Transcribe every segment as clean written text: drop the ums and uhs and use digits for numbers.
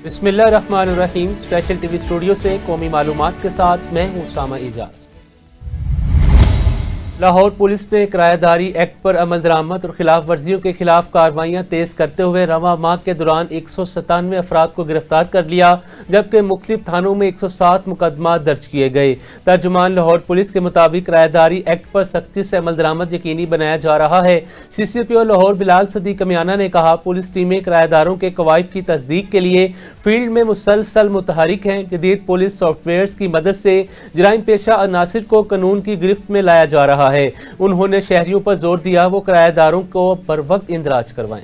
बिस्मिल्लाहिर्रहमानिर्रहीम। Special TV studio से कौमी मालूमात के साथ मैं हूं उसामा इजाज। लाहौर पुलिस ने किरायादारी एक्ट पर अमल दरामद और खिलाफ वर्जियों के खिलाफ कार्रवाइयां तेज करते हुए रवां माह के दौरान 197 अफराद को गिरफ्तार कर लिया, जबकि मुख्तलिफ थानों में 107 मुकदमा दर्ज किए गए। तर्जुमान लाहौर पुलिस के मुताबिक किरायादारी एक्ट पर सख्ती से अमल दरामद यकीनी बनाया जा रहा है। CCPO लाहौर बिलाल सदी कमियाना ने कहा, पुलिस टीमें किरायादारों के कवायद की तस्दीक के लिए फील्ड में मुसलसल मुतहरिक हैं। जदीद पुलिस सॉफ्टवेयर की मदद से जराइम पेशा अनासिर को कानून की गिरफ्त में लाया जा रहा है। उन्होंने शहरियों पर जोर दिया वो किराएदारों को बर वक्त इंदराज करवाएं।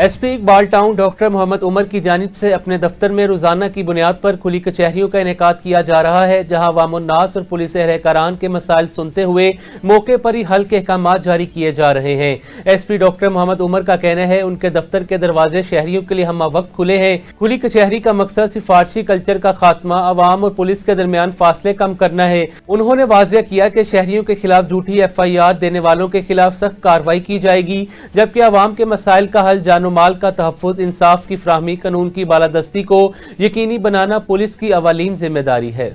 SP Iqbal town doctor Mohammad Umar की जानिब से अपने दफ्तर में रोजाना की बुनियाद पर खुली कचहरियों का इनेकाद किया जा रहा है, जहां अवामुन्नास और पुलिस एहलकारान के मसाइल सुनते हुए मौके पर ही हल के अहकाम जारी किए जा रहे हैं। SP डॉक्टर मोहम्मद उमर का कहना है, उनके दफ्तर के दरवाजे शहरियों के लिए हम वक्त खुले हैं। खुली कचहरी का मकसद सिफारशी कल्चर का खात्मा, अवाम और पुलिस के दरमियान फासले कम करना है। उन्होंने वाज़ेह किया कि शहरियों के खिलाफ झूठी FIR देने वालों के खिलाफ सख्त कार्रवाई की जाएगी, जबकि अवाम के मसाइल का हल, जानो माल का तहफ़्फ़ुज़, इंसाफ की फ्राहमी, कानून की बालादस्ती को यकीनी बनाना पुलिस की अवालीन जिम्मेदारी है।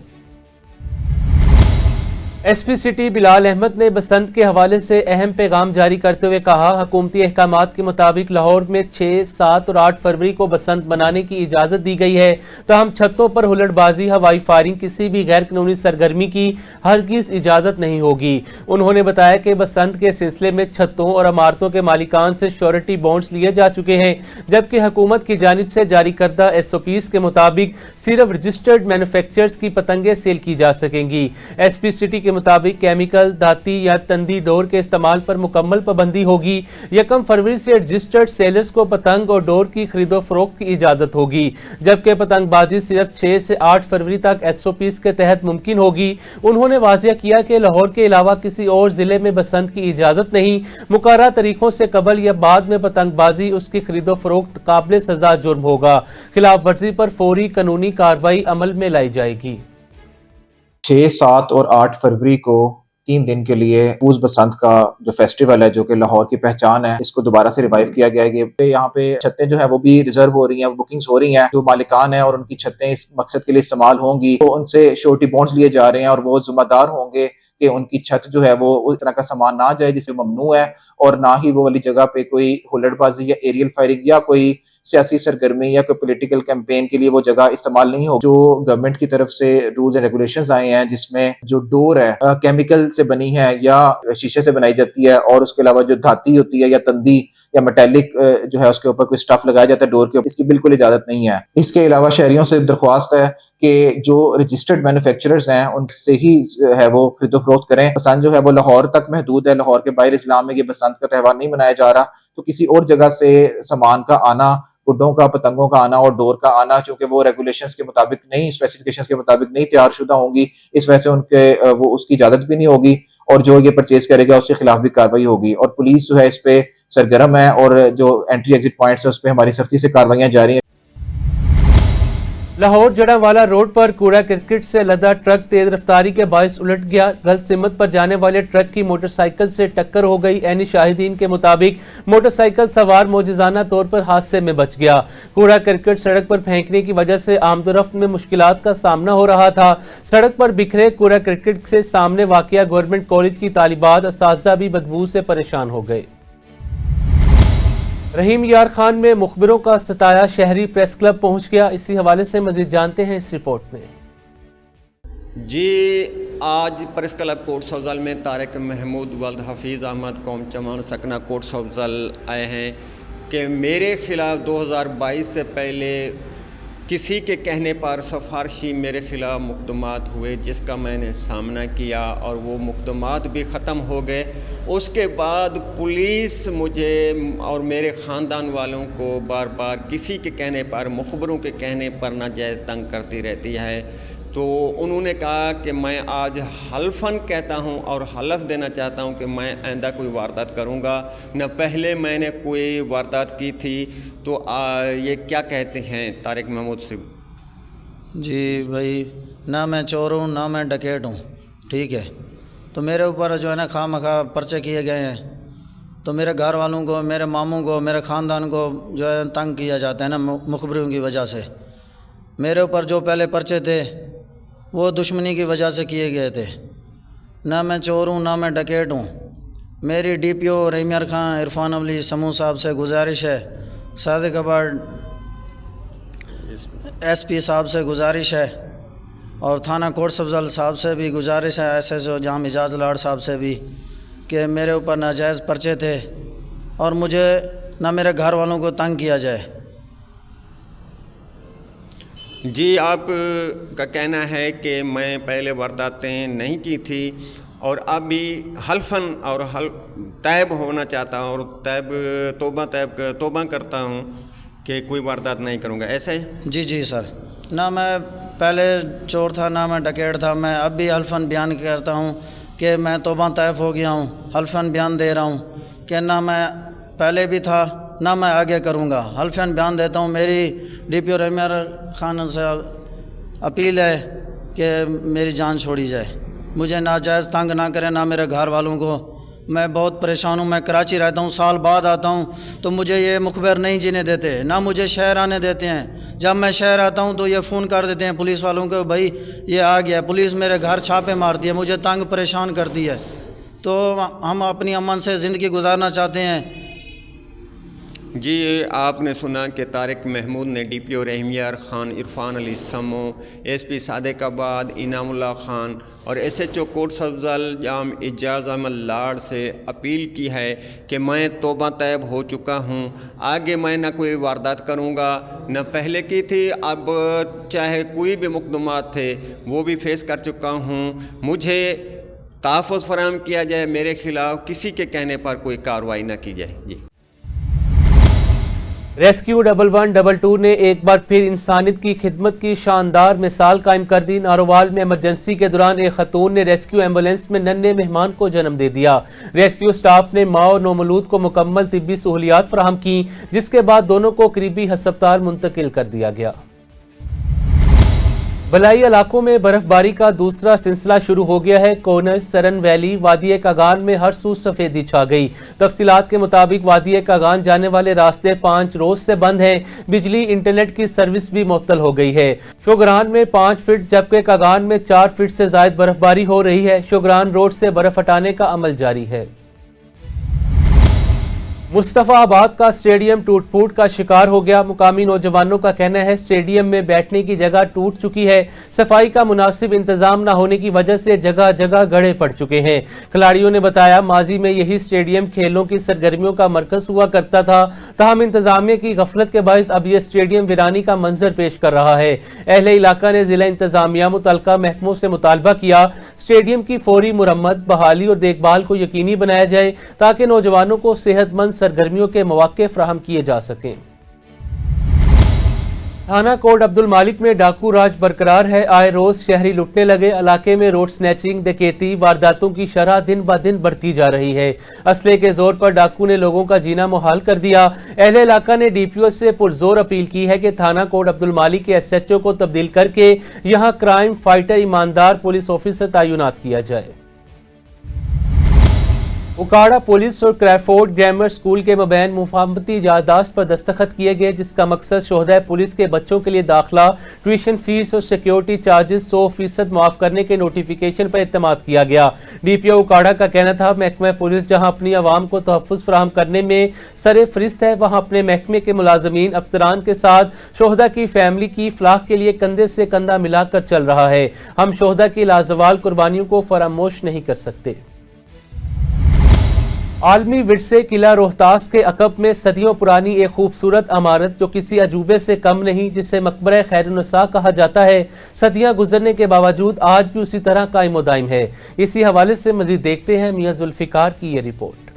SP सिटी बिलाल अहमद ने बसंत के हवाले से अहम पैगाम जारी करते हुए कहा, हुकूमती अहकामात के मुताबिक लाहौर में 6, 7 और 8 फरवरी को बसंत मनाने की इजाज़त दी गई है। तहम छतों पर हुल्लड़बाजी, हवाई फायरिंग, किसी भी गैर कानूनी सरगर्मी की हरगिज़ इजाज़त नहीं होगी। उन्होंने बताया कि बसंत के सिलसिले में छतों और इमारतों के मालिकान से श्योरिटी बॉन्ड्स लिए जा चुके हैं, जबकि हुकूमत की जानिब से जारी करदा SOPs के मुताबिक सिर्फ रजिस्टर्ड मैन्युफैक्चरर्स की पतंगें सेल की जा सकेंगी। SP सिटी के मुताबिक केमिकल, धाती या तंदी डोर के इस्तेमाल पर मुकम्मल पाबंदी होगी। 1 फरवरी से रजिस्टर्ड सेलर्स को पतंग और डोर की खरीदो फरोख्त की इजाजत होगी, जबकि पतंगबाजी सिर्फ 6 से 8 फरवरी तक SOPs के तहत मुमकिन होगी। उन्होंने वाज़ेह किया कि लाहौर के अलावा किसी और जिले में बसंत की इजाजत नहीं। मुकर्रर तारीखों से कबल या बाद में पतंगबाजी, उसकी खरीदो फरोख्त काबिल सजा जुर्म होगा। खिलाफ वर्जी पर फौरी कानूनी कार्रवाई अमल में लाई जाएगी। 6, 7 और 8 फरवरी को 3 दिन के लिए फूज बसंत का जो फेस्टिवल है, जो कि लाहौर की पहचान है, इसको दोबारा से रिवाइव किया गया है। यहाँ पे छतें जो है वो भी रिजर्व हो रही हैं, बुकिंग्स हो रही हैं। जो मालिकान है और उनकी छतें इस मकसद के लिए इस्तेमाल होंगी, तो उनसे श्योरिटी बॉन्ड्स लिए जा रहे हैं और वो जिम्मेदार होंगे कि उनकी छत जो है वो उस तरह का सामान ना जाए जिसे ममनू है, और ना ही वो वाली जगह पे कोई हुल्लड़बाजी या एरियल फायरिंग या कोई सियासी सरगर्मी या कोई पॉलिटिकल कैंपेन के लिए वो जगह इस्तेमाल नहीं हो। जो गवर्नमेंट की तरफ से रूल्स एंड रेगुलेशंस आए हैं, जिसमें जो डोर है केमिकल से बनी है या शीशे से बनाई जाती है, और उसके अलावा जो धाती होती है या तंदी या मेटेलिक जो है उसके ऊपर कोई स्टफ लगाया जाता है डोर के ऊपर, इसकी बिल्कुल इजाजत नहीं है। इसके अलावा शहरियों से दरख्वास्त है कि जो रजिस्टर्ड मैन्युफैक्चरर्स हैं उनसे ही है वो खरीदो फरोख्त करें। बसंत जो है वो लाहौर तक महदूद है, लाहौर के बाहर इस्लाम में ये बसंत का त्यौहार नहीं मनाया जा रहा। तो किसी और जगह से सामान का आना, गुड्डों का, पतंगों का आना और डोर का आना, चूंकि वो रेगुलेशंस के मुताबिक नहीं, स्पेसिफिकेशंस के मुताबिक नहीं तैयार शुदा होंगी, इस वजह से उनके वो उसकी इजाजत भी नहीं होगी, और जो ये परचेज करेगा उसके खिलाफ भी कार्रवाई होगी। और पुलिस जो है इस पे सरगर्म है, और जो एंट्री एग्जिट पॉइंट्स है उस पर हमारी सख्ती से कार्रवाइयां जारी हैं। लाहौर जड़ावाला रोड पर कूड़ा क्रिकेट से लदा ट्रक तेज रफ्तारी के बायस उलट गया। गलत सिमत पर जाने वाले ट्रक की मोटरसाइकिल से टक्कर हो गई। ऐनी शाहिदीन के मुताबिक मोटरसाइकिल सवार मौजज़ाना तौर पर हादसे में बच गया। कूड़ा क्रिकेट सड़क पर फेंकने की वजह से आमदोरफ्त में मुश्किलात का सामना हो रहा था। सड़क पर बिखरे कूड़ा क्रिकेट से सामने वाक़िया गवर्नमेंट कॉलेज की तालिबात, असातिज़ा भी बदबू से परेशान हो गए। रहीम यार खान में मुखबिरों का सताया, शहरी प्रेस क्लब पहुंच गया। इसी हवाले से मजीद जानते हैं इस रिपोर्ट में। जी, आज प्रेस क्लब कोट्स अफजल में तारिक महमूद वल्द हफीज़ अहमद कौम चमान सकना कोट्स अफजल आए हैं कि मेरे खिलाफ 2022 से पहले किसी के कहने पर सिफारशी मेरे खिलाफ मुकदमात हुए, जिसका मैंने सामना किया और वो मुकदमात भी ख़त्म हो गए। उसके बाद पुलिस मुझे और मेरे ख़ानदान वालों को बार बार किसी के कहने पर, मुखबरों के कहने पर नाजायज़ तंग करती रहती है। तो उन्होंने कहा कि मैं आज हल्फन कहता हूं और हलफ देना चाहता हूं कि मैं आइंदा कोई वारदात करूंगा न, पहले मैंने कोई वारदात की थी। तो ये क्या कहते हैं तारिक महमूद से? जी भाई, ना मैं चोर हूँ ना मैं डकैत हूँ, ठीक है। तो मेरे ऊपर जो है ना खामखा पर्चे किए गए हैं, تو میرے گھر والوں کو، میرے ماموں کو، میرے خاندان کو جو ہے تنگ کیا جاتا ہے نا مخبروں کی وجہ سے۔ میرے اوپر جو پہلے پرچے تھے وہ دشمنی کی وجہ سے کیے گئے تھے۔ نہ میں چور ہوں، نہ میں ڈکیٹ ہوں۔ میری ڈی پی او رحیم یار خان عرفان علی سمو صاحب سے گزارش ہے، صادق آباد ایس پی صاحب سے گزارش ہے، اور تھانہ کوٹ افضل صاحب سے بھی گزارش ہے، ایس ایس او جام اجاز لاڑ صاحب سے بھی، کہ میرے اوپر ناجائز پرچے تھے اور مجھے نہ میرے گھر والوں کو تنگ کیا جائے۔ جی، آپ کا کہنا ہے کہ میں پہلے وارداتیں نہیں کی تھی اور اب بھی حلفاً اور تائب ہونا چاہتا ہوں اور توبہ کرتا ہوں کہ کوئی واردات نہیں کروں گا، ایسا ہے؟ جی سر، نہ میں پہلے چور تھا، نہ میں ڈکیٹ تھا۔ میں اب بھی حلفاً بیان کرتا ہوں کہ میں توبہ طائب ہو گیا ہوں۔ حلفاً بیان دے رہا ہوں کہ نہ میں پہلے بھی تھا، نہ میں آگے کروں گا۔ حلفاً بیان دیتا ہوں۔ میری ڈی پی او رحیم یار خان سے اپیل ہے کہ میری جان چھوڑی جائے، مجھے ناجائز تنگ نہ کریں، نہ میرے گھر والوں کو۔ میں بہت پریشان ہوں، میں کراچی رہتا ہوں، سال بعد آتا ہوں تو مجھے یہ مخبر نہیں جینے دیتے، نہ مجھے شہر آنے دیتے ہیں۔ جب میں شہر آتا ہوں تو یہ فون کر دیتے ہیں پولیس والوں کو، بھائی یہ آ گیا۔ پولیس میرے گھر چھاپے مارتی ہے، مجھے تنگ پریشان کرتی ہے۔ تو ہم اپنی امن سے زندگی گزارنا چاہتے ہیں۔ جی، آپ نے سنا کہ طارق محمود نے ڈی پی او رحیم یار خان عرفان علی سمو، ایس پی صادق آباد انعام اللہ خان اور ایس ایچ او کوٹ افضل جام اجاز احمد لاڑ سے اپیل کی ہے کہ میں توبہ طیب ہو چکا ہوں، آگے میں نہ کوئی واردات کروں گا، نہ پہلے کی تھی، اب چاہے کوئی بھی مقدمات تھے وہ بھی فیس کر چکا ہوں۔ مجھے تحفظ فراہم کیا جائے، میرے خلاف کسی کے کہنے پر کوئی کارروائی نہ کی جائے۔ جی، ریسکیو 1122 نے ایک بار پھر انسانیت کی خدمت کی شاندار مثال قائم کر دی۔ نارووال میں ایمرجنسی کے دوران ایک خاتون نے ریسکیو ایمبولینس میں ننھے مہمان کو جنم دے دیا۔ ریسکیو سٹاف نے ماں اور نومولود کو مکمل طبی سہولیات فراہم کی، جس کے بعد دونوں کو قریبی ہسپتال منتقل کر دیا گیا۔ بلائی علاقوں میں برف باری کا دوسرا سلسلہ شروع ہو گیا ہے۔ کونر، سرن ویلی، وادی کاغان میں ہر سو سفیدی چھا گئی۔ تفصیلات کے مطابق وادی کاغان جانے والے راستے 5 روز سے بند ہیں۔ بجلی انٹرنیٹ کی سروس بھی معطل ہو گئی ہے۔ شوگران میں 5 فٹ جبکہ کاغان میں 4 فٹ سے زائد برف باری ہو رہی ہے۔ شوگران روڈ سے برف ہٹانے کا عمل جاری ہے۔ مصطفیٰ آباد کا اسٹیڈیم ٹوٹ پھوٹ کا شکار ہو گیا۔ مقامی نوجوانوں کا کہنا ہے اسٹیڈیم میں بیٹھنے کی جگہ ٹوٹ چکی ہے۔ صفائی کا مناسب انتظام نہ ہونے کی وجہ سے جگہ جگہ گڑھے پڑ چکے ہیں۔ کھلاڑیوں نے بتایا ماضی میں یہی اسٹیڈیم کھیلوں کی سرگرمیوں کا مرکز ہوا کرتا تھا، تاہم انتظامیہ کی غفلت کے باعث اب یہ اسٹیڈیم ویرانی کا منظر پیش کر رہا ہے۔ اہل علاقہ نے ضلع انتظامیہ متعلقہ محکموں سے مطالبہ کیا اسٹیڈیم کی فوری مرمت، بحالی اور دیکھ بھال کو یقینی بنایا جائے تاکہ نوجوانوں کو صحت مند سرگرمیوں کے مواقع فراہم کیے جا سکیں۔ تھانہ کوٹ عبد المالک میں ڈاکو راج برقرار ہے۔ آئے روز شہری لٹنے لگے۔ علاقے میں روڈ سنیچنگ، ڈکیتی، وارداتوں کی شرح دن بہ دن بڑھتی جا رہی ہے۔ اسلحے کے زور پر ڈاکو نے لوگوں کا جینا محال کر دیا۔ اہل علاقہ نے ڈی پی او سے پرزور اپیل کی ہے کہ تھانہ کوٹ عبد المالک کے ایس ایچ او کو تبدیل کر کے یہاں کرائم فائٹر ایماندار پولیس آفیسر تعینات کیا جائے۔ اکاڑا پولیس اور کریفورڈ گرامر اسکول کے مابین مفاہمتی یادداشت پر دستخط کیے گئے، جس کا مقصد شہدائے پولیس کے بچوں کے لیے داخلہ، ٹیوشن فیس اور سیکیورٹی چارجز 100% معاف کرنے کے نوٹیفیکیشن پر اعتماد کیا گیا۔ ڈی پی او اکاڑا کا کہنا تھا محکمہ پولیس جہاں اپنی عوام کو تحفظ فراہم کرنے میں سر فہرست ہے، وہاں اپنے محکمے کے ملازمین افسران کے ساتھ شہداء کی فیملی کی فلاح کے لیے کندھے سے کندھا ملا کر چل رہا ہے۔ ہم شہداء کی لازوال قربانیوں کو فراموش نہیں کر سکتے۔ عالمی ورثے قلعہ روہتاس کے عقب میں صدیوں پرانی ایک خوبصورت عمارت جو کسی عجوبے سے کم نہیں، جسے مقبرہ خیر النساء کہا جاتا ہے، صدیاں گزرنے کے باوجود آج بھی اسی طرح قائم و دائم ہے۔ اسی حوالے سے مزید دیکھتے ہیں میاں ذوالفقار کی یہ رپورٹ۔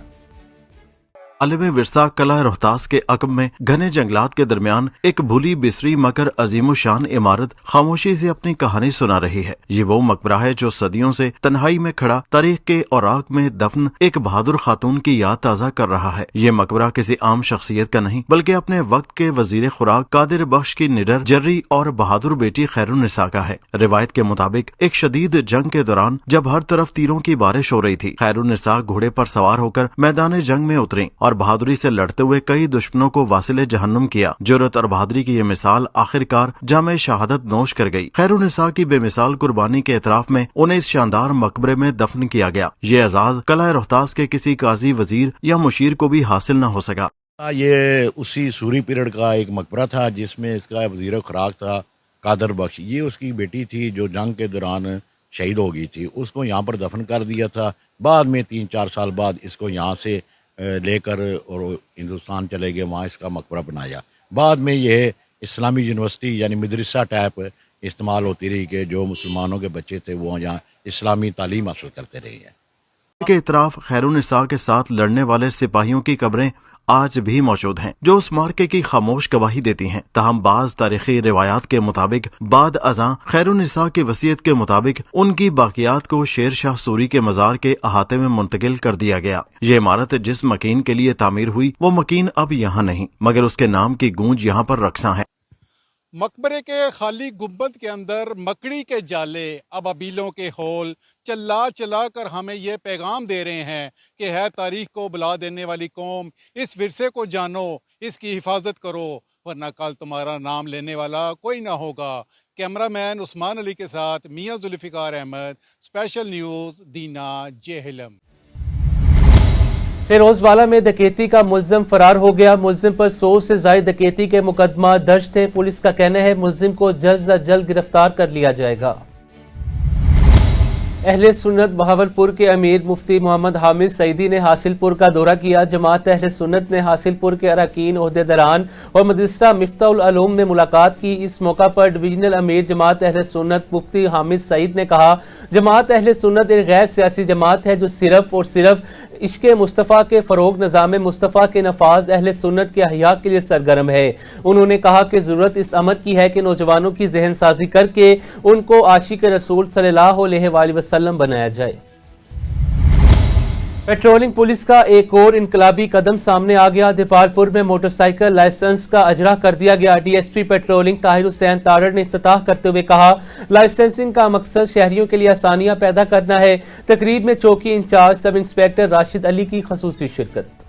عالم ورثہ قلعہ روہتاس کے عقب میں گھنے جنگلات کے درمیان ایک بھولی بسری مگر عظیم الشان عمارت خاموشی سے اپنی کہانی سنا رہی ہے۔ یہ وہ مقبرہ ہے جو صدیوں سے تنہائی میں کھڑا تاریخ کے اوراق میں دفن ایک بہادر خاتون کی یاد تازہ کر رہا ہے۔ یہ مقبرہ کسی عام شخصیت کا نہیں بلکہ اپنے وقت کے وزیر خوراک قادر بخش کی نڈر، جری اور بہادر بیٹی خیر النساء کا ہے۔ روایت کے مطابق ایک شدید جنگ کے دوران جب ہر طرف تیروں کی بارش ہو رہی تھی، خیر النساء گھوڑے پر سوار ہو کر میدان جنگ میں اتریں اور بہادری سے لڑتے ہوئے کئی دشمنوں کو واصل جہنم کیا۔ جرأت اور بہادری کی یہ مثال آخرکار جامع شہادت نوش کر گئی۔ خیر النساء کی بے مثال قربانی کے اعتراف میں انہیں اس شاندار مقبرے میں دفن کیا گیا۔ یہ اعزاز قلعہ روہتاس کے کسی قاضی، وزیر یا مشیر کو بھی حاصل نہ ہو سکا۔ یہ اسی سوری پیریڈ کا ایک مقبرہ تھا جس میں اس کا وزیر خوراک تھا قادر بخش۔ یہ اس کی بیٹی تھی جو جنگ کے دوران شہید ہو گئی تھی، اس کو یہاں پر دفن کر دیا تھا۔ بعد میں 3-4 سال بعد اس کو یہاں سے لے کر اور ہندوستان چلے گئے، وہاں اس کا مقبرہ بنایا۔ بعد میں یہ اسلامی یونیورسٹی یعنی مدرسہ ٹائپ استعمال ہوتی رہی کہ جو مسلمانوں کے بچے تھے وہ یہاں اسلامی تعلیم حاصل کرتے رہے ہیں۔ کے اطراف خیر النساء کے ساتھ لڑنے والے سپاہیوں کی قبریں آج بھی موجود ہیں جو اس مارکے کی خاموش گواہی دیتی ہیں۔ تاہم بعض تاریخی روایات کے مطابق بعد ازاں خیر النساء کی وصیت کے مطابق ان کی باقیات کو شیر شاہ سوری کے مزار کے احاطے میں منتقل کر دیا گیا۔ یہ عمارت جس مکین کے لیے تعمیر ہوئی وہ مکین اب یہاں نہیں، مگر اس کے نام کی گونج یہاں پر رقصاں ہے۔ مقبرے کے خالی گنبد کے اندر مکڑی کے جالے، ابابیلوں کے ہول چلا چلا کر ہمیں یہ پیغام دے رہے ہیں کہ ہے تاریخ کو بلا دینے والی قوم، اس ورثے کو جانو، اس کی حفاظت کرو، ورنہ کل تمہارا نام لینے والا کوئی نہ ہوگا۔ کیمرہ مین عثمان علی کے ساتھ میاں ذوالفقار احمد، اسپیشل نیوز دینا جہلم۔ فیروزوالہ میں ڈکیتی کا ملزم فرار ہو گیا۔ ملزم پر 100 سے زائد ڈکیتی کے مقدمہ درج تھے۔ پولیس کا کہنا ہے ملزم کو جلد از جلد گرفتار کر لیا جائے گا۔ اہل سنت بہاولپور کے امیر مفتی محمد حامد سعیدی نے حاصل پور کا دورہ کیا۔ جماعت اہل سنت نے حاصل پور کے اراکین، عہدیداران اور مدرسہ مفتاح العلوم میں ملاقات کی۔ اس موقع پر ڈویژنل امیر جماعت اہل سنت مفتی حامد سعید نے کہا جماعت اہل سنت ایک غیر سیاسی جماعت ہے جو صرف اور صرف عشق مصطفیٰ کے فروغ، نظام مصطفیٰ کے نفاذ، اہل سنت کے احیاء کے لیے سرگرم ہے۔ انہوں نے کہا کہ ضرورت اس امر کی ہے کہ نوجوانوں کی ذہن سازی کر کے ان کو عاشق رسول صلی اللہ علیہ وآلہ وسلم بنایا جائے۔ پیٹرولنگ پولیس کا ایک اور انقلابی قدم سامنے آ گیا۔ دیپالپور میں موٹر سائیکل لائسنس کا اجرا کر دیا گیا۔ D S P patrolling Tahir Hussain Tarar نے افتتاح کرتے ہوئے کہا لائسنسنگ کا مقصد شہریوں کے لیے آسانیاں پیدا کرنا ہے۔ تقریب میں چوکی انچارج سب انسپیکٹر راشد علی کی خصوصی شرکت۔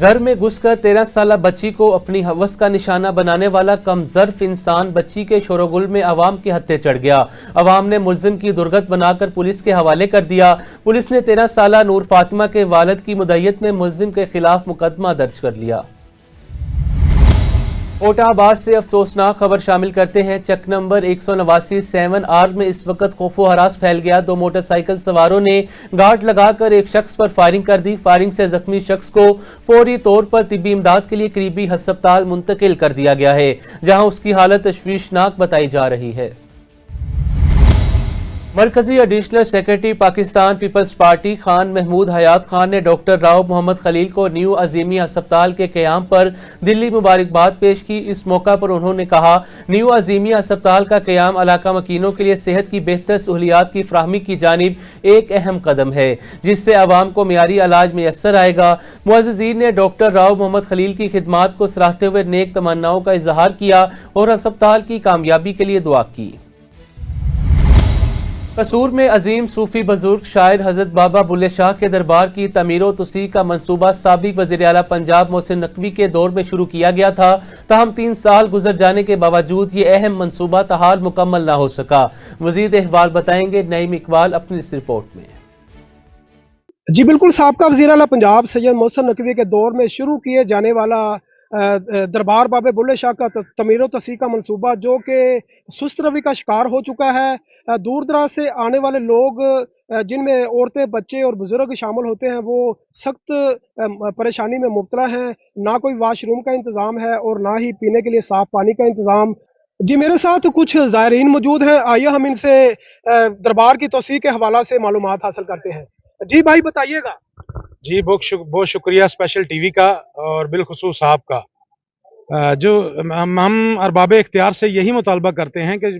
گھر میں گھس کر 13 سالہ بچی کو اپنی ہوس کا نشانہ بنانے والا کم ظرف انسان بچی کے شور و گل میں عوام کے ہتھے چڑھ گیا۔ عوام نے ملزم کی درگت بنا کر پولیس کے حوالے کر دیا۔ پولیس نے 13 سالہ نور فاطمہ کے والد کی مدعیت میں ملزم کے خلاف مقدمہ درج کر لیا۔ کوٹہ آباد سے افسوسناک خبر شامل کرتے ہیں۔ چک نمبر 189 7R میں اس وقت خوف و ہراس پھیل گیا۔ 2 موٹر سائیکل سواروں نے گارڈ لگا کر ایک شخص پر فائرنگ کر دی۔ فائرنگ سے زخمی شخص کو فوری طور پر طبی امداد کے لیے قریبی ہسپتال منتقل کر دیا گیا ہے، جہاں اس کی حالت تشویشناک بتائی جا رہی ہے۔ مرکزی ایڈیشنل سیکرٹری پاکستان پیپلز پارٹی خان محمود حیات خان نے ڈاکٹر راؤ محمد خلیل کو نیو عظیمیہ ہسپتال کے قیام پر دلی مبارکباد پیش کی۔ اس موقع پر انہوں نے کہا نیو عظیمیہ ہسپتال کا قیام علاقہ مکینوں کے لیے صحت کی بہتر سہولیات کی فراہمی کی جانب ایک اہم قدم ہے، جس سے عوام کو معیاری علاج میسر آئے گا۔ معززین نے ڈاکٹر راؤ محمد خلیل کی خدمات کو سراہتے ہوئے نیک تمناؤں کا اظہار کیا اور ہسپتال کی کامیابی کے لیے دعا کی۔ قصور میں عظیم صوفی بزرگ شاعر حضرت بابا بلے شاہ کے دربار کی تعمیر و توسیع کا منصوبہ سابق وزیر اعلیٰ پنجاب محسن نقوی کے دور میں شروع کیا گیا تھا، تاہم 3 سال گزر جانے کے باوجود یہ اہم منصوبہ تاحال مکمل نہ ہو سکا۔ مزید احوال بتائیں گے نعیم اقبال اپنی اس رپورٹ میں۔ جی بالکل، سابقہ وزیر اعلیٰ پنجاب سید محسن نقوی کے دور میں شروع کیے جانے والا دربار بابے بلے شاہ کا تعمیر و توسیع کا منصوبہ جو کہ سست روی کا شکار ہو چکا ہے، دور دراز سے آنے والے لوگ جن میں عورتیں، بچے اور بزرگ شامل ہوتے ہیں وہ سخت پریشانی میں مبتلا ہیں۔ نہ کوئی واش روم کا انتظام ہے اور نہ ہی پینے کے لیے صاف پانی کا انتظام۔ جی میرے ساتھ کچھ زائرین موجود ہیں، آئیے ہم ان سے دربار کی توسیع کے حوالہ سے معلومات حاصل کرتے ہیں۔ جی بھائی بتائیے گا۔ जी बहुत शुक्रिया स्पेशल टीवी का और बिलखुसूस आपका। जो हम अरबाब इख्तियार से यही मुतालबा करते हैं कि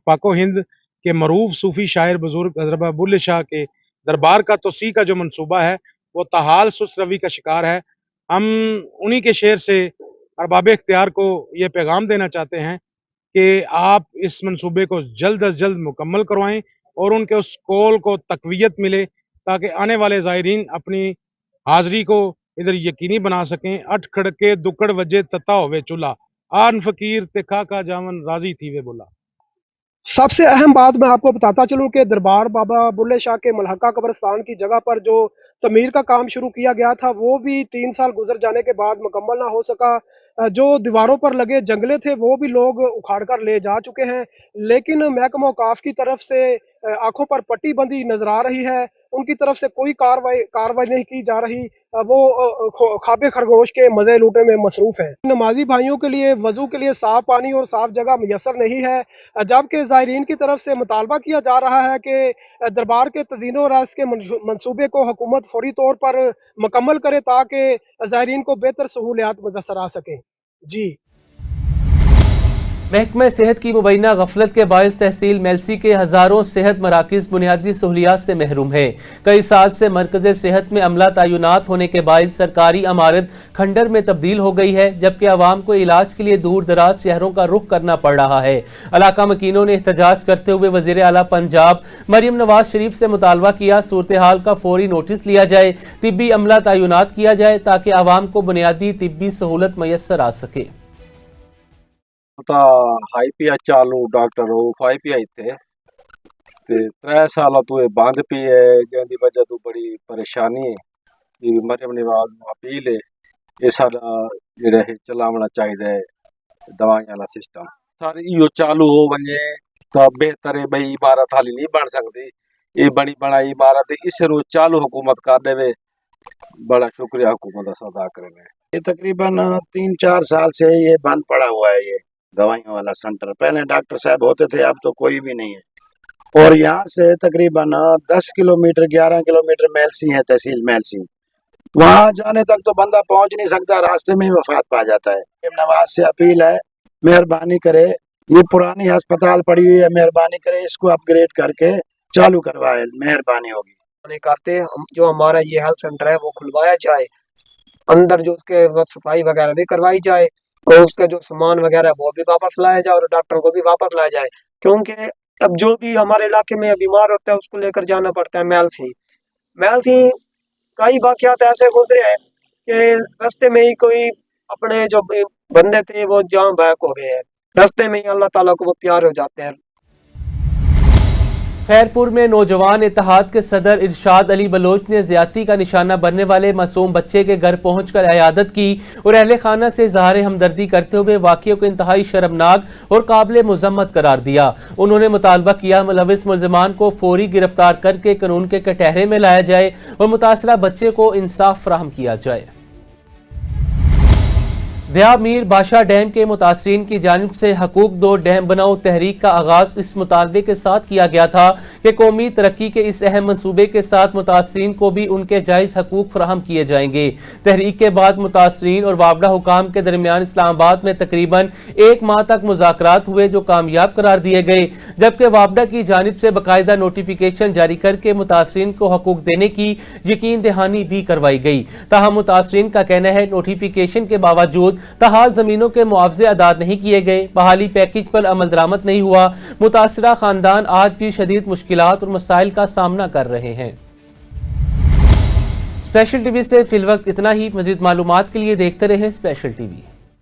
पाको हिंद के मरूफ सूफ़ी शायर बुजुर्ग हज़रत बुल्ले शाह के दरबार का तोसी का जो मंसूबा है वो ताहाल सुस्त रवी का शिकार है। हम उन्हीं के शेर से अरबाब इख्तियार को ये पैगाम देना चाहते हैं कि आप इस मंसूबे को जल्द अज जल्द मुकम्मल करवाएं और उनके उस कौल को तक़वियत मिले ताकि आने वाले ज़ायरीन अपनी हाज़री को इधर यकीनी बना सकें। अठ खड़के दुकड़ वजे तता होवे चूल्हा, आन फकीर ते खाका जावन राजी थी वे बोला। सबसे अहम बात मैं आपको बताता चलूं कि दरबार बाबा बुल्ले शाह के मलहका कब्रिस्तान की जगह पर जो तमीर का काम शुरू किया गया था वो भी 3 साल गुजर जाने के बाद मुकम्मल ना हो सका। जो दीवारों पर लगे जंगले थे वो भी लोग उखाड़ कर ले जा चुके हैं, लेकिन महकमा औकाफ की तरफ से आंखों पर पट्टी बंदी नजर आ रही है। उनकी तरफ से कोई कार्रवाई नहीं की जा रही। वो खाबे खरगोश के मजे लूटने में मसरूफ है। नमाजी भाइयों के लिए वजू के लिए साफ पानी और साफ जगह मैसर नहीं है, जबकि ज़ायरीन की तरफ से मुतालबा किया जा रहा है कि दरबार के तज़ीनो रस के मंसूबे को हुकूमत फौरी तौर पर मुकम्मल करे ताकि ज़ायरीन को बेहतर सहूलियात मुयस्सर आ सकें। जी। महकमा सेहत की मुबैना गफलत के बायस तहसील मेलसी के हज़ारों सेहत मराकिज़ बुनियादी सहूलियात से महरूम है। कई साल से मरकज़ सेहत में अमला तैनात होने के बायस सरकारी इमारत खंडर में तब्दील हो गई है, जबकि आवाम को इलाज के लिए दूर दराज शहरों का रुख करना पड़ रहा है। इलाका मकीनों ने एहतजाज करते हुए वज़ीर आला पंजाब मरियम नवाज शरीफ से मुतालबा किया सूरत हाल का फौरी नोटिस लिया जाए, तिब्बी अमला तैनात किया जाए ताकि आवाम को बुनियादी तिब्बी सहूलत मैसर आ सके। हाई पिया चालू डॉक्टर हाई पिया इतने 3 साल तो बंद पी है, जिसकी वजह तो बड़ी परेशानी है। मरियम नवाज अपील है ये सारा जो चलावना चाहिए दवाइयां वाला सिस्टम सारी इो चालू हो वने तो बेहतर है। भाई इमारत हाली नहीं बन सकती, ये बनी बनाई इमारत इस चालू हुकूमत कर दे, बड़ा शुक्रिया हुकूमत का अदा करें। ये तकरीबन 3-4 साल से ये बंद पड़ा हुआ है। ये दवाइयों वाला सेंटर पहले डॉक्टर साहब होते थे, अब तो कोई भी नहीं है। और यहाँ से तकरीबन 10 किलोमीटर 11 किलोमीटर मेलसी है, तहसील मेलसी। वहाँ जाने तक तो बंदा पहुँच नहीं सकता, रास्ते में ही वफात पा जाता है। नवाज से अपील है मेहरबानी करे, ये पुरानी अस्पताल पड़ी हुई है, मेहरबानी करे इसको अपग्रेड करके चालू करवाए, मेहरबानी होगी। करते जो हमारा ये हेल्थ सेंटर है वो खुलवाया जाए, अंदर जो उसके सफाई वगैरह भी करवाई जाए और उसका जो सामान वगैरह वो भी वापस लाया जाए और डॉक्टर को भी वापस लाया जाए, क्योंकि अब जो भी हमारे इलाके में बीमार होता है उसको लेकर जाना पड़ता है मेलसी। कई वाक़यात ऐसे गुजरे हैं कि रास्ते में ही कोई अपने जो बंदे थे वो जान बहक हो गए हैं, रास्ते में ही अल्लाह ताला को वो प्यार हो जाते हैं। खैरपुर में नौजवान इत्तेहाद के सदर इरशाद अली बलोच ने ज्यादती का निशाना बनने वाले मासूम बच्चे के घर पहुंचकर इयादत की और अहले खाना से इज़हार हमदर्दी करते हुए वाक़ये को इंतहाई शर्मनाक और काबिल मुज़म्मत करार दिया। उन्होंने मुतालबा किया मुलविस मुल्ज़िमान को फौरी गिरफ्तार करके कानून के कटहरे में लाया जाए और मुतासरा बच्चे को इंसाफ फराहम किया जाए। दया मीर बादशाह डैम के मुतासरीन की जानिब से हकूक दो डैम बनाओ तहरीक का आगाज इस मुतालबे के साथ किया गया था कि कौमी तरक्की के इस अहम मंसूबे के साथ मुतासरीन को भी उनके जायज़ हकूक फराहम किए जाएंगे। तहरीक के बाद मुतासरीन और वाबड़ा हुकाम के दरमियान इस्लामाबाद में तकरीबन 1 माह तक मुज़ाकरात हुए जो कामयाब करार दिए गए, जबकि वाबड़ा की जानिब से बाकायदा नोटिफिकेशन जारी करके मुतासरीन को हकूक देने की यकीन दहानी भी करवाई गई। ताहम मुतासरीन का कहना है नोटिफिकेशन के बावजूद ताहाल जमीनों के मुआवजे अदा नहीं किए गए, बहाली पैकेज पर अमल दरामद नहीं हुआ। मुतासरा खानदान आज भी शदीद मुश्किलात और मसाइल का सामना कर रहे हैं। स्पेशल टीवी से फिलवक्त इतना ही। मजीद मालूमात के लिए देखते रहे स्पेशल टीवी।